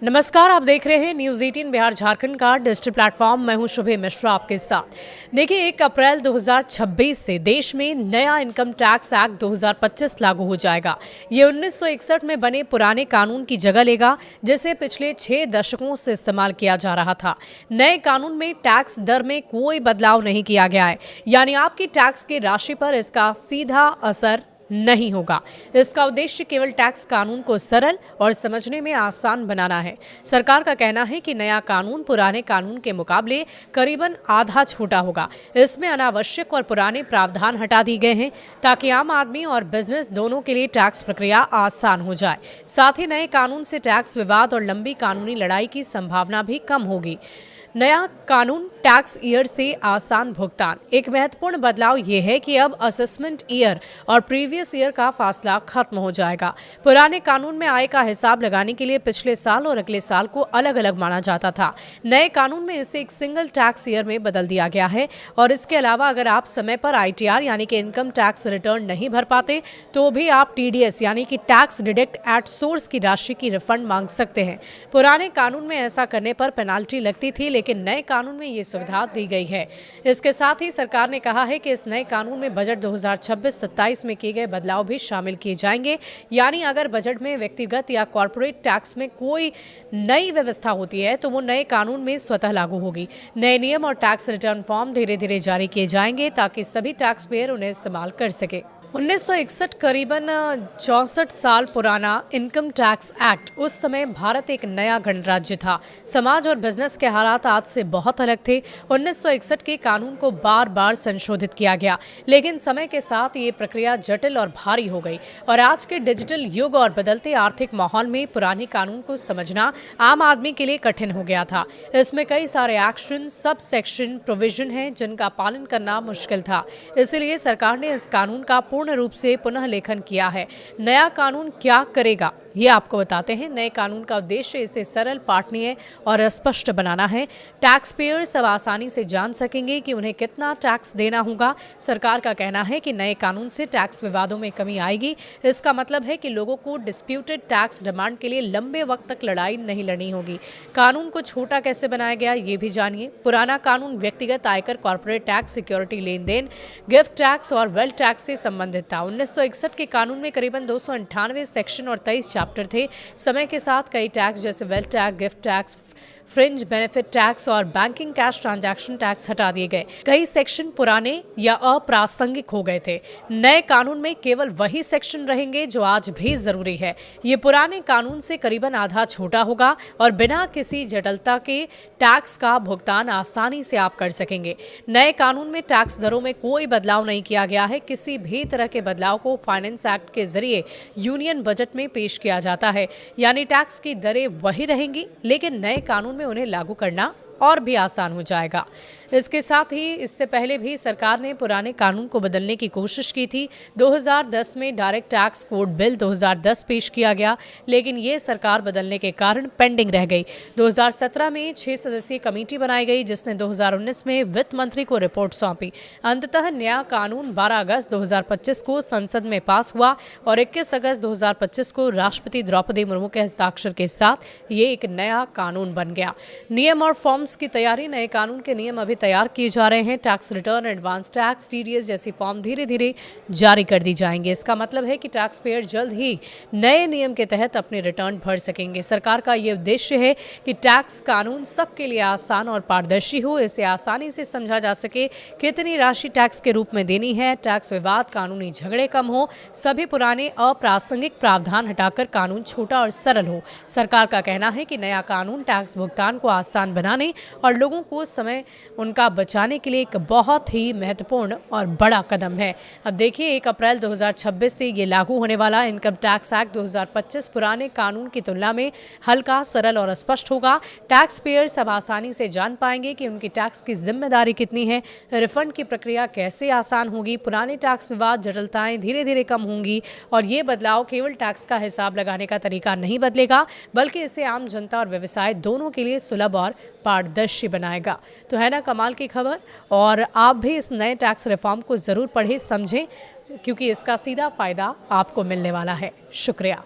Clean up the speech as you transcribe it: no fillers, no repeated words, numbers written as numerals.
नमस्कार, आप देख रहे हैं न्यूज़ 18 बिहार झारखंड का डिजिटल प्लेटफॉर्म। मैं हूं शुभे मिश्रा आपके साथ। देखिए, 1 अप्रैल 2026 से देश में नया इनकम टैक्स एक्ट 2025 लागू हो जाएगा। ये 1961 में बने पुराने कानून की जगह लेगा, जिसे पिछले 6 दशकों से इस्तेमाल किया जा रहा था। नए कानून में टैक्स दर में कोई बदलाव नहीं किया गया है, यानी आपकी टैक्स की राशि पर इसका सीधा असर नहीं होगा। इसका उद्देश्य केवल टैक्स कानून को सरल और समझने में आसान बनाना है। सरकार का कहना है कि नया कानून पुराने कानून के मुकाबले करीबन आधा छोटा होगा। इसमें अनावश्यक और पुराने प्रावधान हटा दिए गए हैं, ताकि आम आदमी और बिजनेस दोनों के लिए टैक्स प्रक्रिया आसान हो जाए। साथ ही नए कानून से टैक्स विवाद और लंबी कानूनी लड़ाई की संभावना भी कम होगी। नया कानून टैक्स ईयर से आसान भुगतान। एक महत्वपूर्ण बदलाव यह है कि अब असेसमेंट ईयर और प्रीवियस ईयर का फासला खत्म हो जाएगा। पुराने कानून में आय का हिसाब लगाने के लिए पिछले साल और अगले साल को अलग अलग माना जाता था। नए कानून में इसे एक सिंगल टैक्स ईयर में बदल दिया गया है। और इसके अलावा अगर आप समय पर ITR यानी कि इनकम टैक्स रिटर्न नहीं भर पाते, तो भी आप TDS यानी कि टैक्स डिडक्ट एट सोर्स की राशि की रिफंड मांग सकते हैं। पुराने कानून में ऐसा करने पर पेनाल्टी लगती थी, लेकिन नए कानून में ये सुविधा दी गई है। इसके साथ ही सरकार ने कहा है कि इस नए कानून में बजट 2026-27 में किए गए बदलाव भी शामिल किए जाएंगे। यानी अगर बजट में व्यक्तिगत या कॉर्पोरेट टैक्स में कोई नई व्यवस्था होती है, तो वो नए कानून में स्वतः लागू होगी। नए नियम और टैक्स रिटर्न फॉर्म धीरे धीरे जारी किए जाएंगे, ताकि सभी टैक्स पेयर उन्हें इस्तेमाल कर सके। 1961 करीबन 64 साल पुराना इनकम टैक्स एक्ट, उस समय भारत एक नया गणराज्य था। समाज और बिजनेस के हालात आज से बहुत अलग थे। 1961 के कानून को बार बार संशोधित किया गया, लेकिन समय के साथ ये प्रक्रिया जटिल और भारी हो गई। और आज के डिजिटल युग और बदलते आर्थिक माहौल में पुराने कानून को समझना आम आदमी के लिए कठिन हो गया था। इसमें कई सारे एक्शन, सब सेक्शन, प्रोविजन हैं जिनका पालन करना मुश्किल था। इसलिए सरकार ने इस कानून का पूर्ण रूप से पुनः लेखन किया है। नया कानून क्या करेगा, ये आपको बताते हैं। नए कानून का उद्देश्य इसे सरल, पाठनीय और स्पष्ट बनाना है। टैक्स पेयर्स अब आसानी से जान सकेंगे कि उन्हें कितना टैक्स देना होगा। सरकार का कहना है कि नए कानून से टैक्स विवादों में कमी आएगी। इसका मतलब है कि लोगों को डिस्प्यूटेड टैक्स डिमांड के लिए लंबे वक्त तक लड़ाई नहीं लड़नी होगी। कानून को छोटा कैसे बनाया गया, ये भी जानिए। पुराना कानून व्यक्तिगत आयकर, कॉर्पोरेट टैक्स, सिक्योरिटी लेन देन, गिफ्ट टैक्स और वेल्थ टैक्स से संबंधित था। 1961 के कानून में करीबन 298 सेक्शन और 23 चैप्टर थे। समय के साथ कई टैक्स जैसे wealth tax, gift tax, fringe benefit tax और बैंकिंग कैश ट्रांजैक्शन टैक्स हटा दिए गए। कई सेक्शन पुराने या अप्रासंगिक हो गए थे। नए कानून में केवल वही सेक्शन रहेंगे जो आज भी जरूरी है। ये पुराने कानून से करीबन आधा छोटा होगा और बिना किसी जटिलता के टैक्स का भुगतान आसानी से आप कर सकेंगे। नए कानून में टैक्स दरों में कोई बदलाव नहीं किया गया है। किसी भी तरह के बदलाव को फाइनेंस एक्ट के जरिए यूनियन बजट में पेश किया जाता है। यानी टैक्स की दरें वही रहेंगी, लेकिन नए कानून में उन्हें लागू करना और भी आसान हो जाएगा। इसके साथ ही इससे पहले भी सरकार ने पुराने कानून को बदलने की कोशिश की थी। 2010 में डायरेक्ट टैक्स कोड बिल 2010 पेश किया गया, लेकिन ये सरकार बदलने के कारण पेंडिंग रह गई। 2017 में 6 सदस्यीय कमेटी बनाई गई, जिसने 2019 में वित्त मंत्री को रिपोर्ट सौंपी। अंततः नया कानून 12 अगस्त 2025 को संसद में पास हुआ और 21 अगस्त 2025 को राष्ट्रपति द्रौपदी मुर्मू के हस्ताक्षर के साथ ये एक नया कानून बन गया। नियम और फॉर्म्स की तैयारी। नए कानून के नियम अभी तैयार किए जा रहे हैं। Tax return, advance tax, TDS जैसी फॉर्म धीरे धीरे जारी कर दी जाएंगे। इसका मतलब है कि टैक्स पेयर जल्द ही नए नियम के तहत अपने रिटर्न भर सकेंगे। सरकार का ये उद्देश्य है कि टैक्स कानून सबके लिए आसान और पारदर्शी हो। इसे आसानी से समझा जा सके कितनी राशि टैक्स के रूप में देनी है। टैक्स विवाद, कानूनी झगड़े कम हो। सभी पुराने अप्रासंगिक प्रावधान हटाकर कानून छोटा और सरल हो। सरकार का कहना है कि नया कानून टैक्स भुगतान को आसान बनाने और लोगों को समय उनका बचाने के लिए एक बहुत ही महत्वपूर्ण और बड़ा कदम है। अब देखिए, 1 अप्रैल 2026 से ये लागू होने वाला इनकम टैक्स एक्ट 2025 पुराने कानून की तुलना में हल्का, सरल और स्पष्ट होगा। टैक्स पेयर्स अब आसानी से जान पाएंगे कि उनकी टैक्स की जिम्मेदारी कितनी है, रिफंड की प्रक्रिया कैसे आसान होगी, पुराने टैक्स विवाद, जटिलताएं धीरे धीरे कम होंगी। और ये बदलाव केवल टैक्स का हिसाब लगाने का तरीका नहीं बदलेगा, बल्कि इसे आम जनता और व्यवसाय दोनों के लिए सुलभ और पारदर्शी बनाएगा। तो है ना कमाल की खबर। और आप भी इस नए टैक्स रिफॉर्म को ज़रूर पढ़ें, समझें, क्योंकि इसका सीधा फायदा आपको मिलने वाला है। शुक्रिया।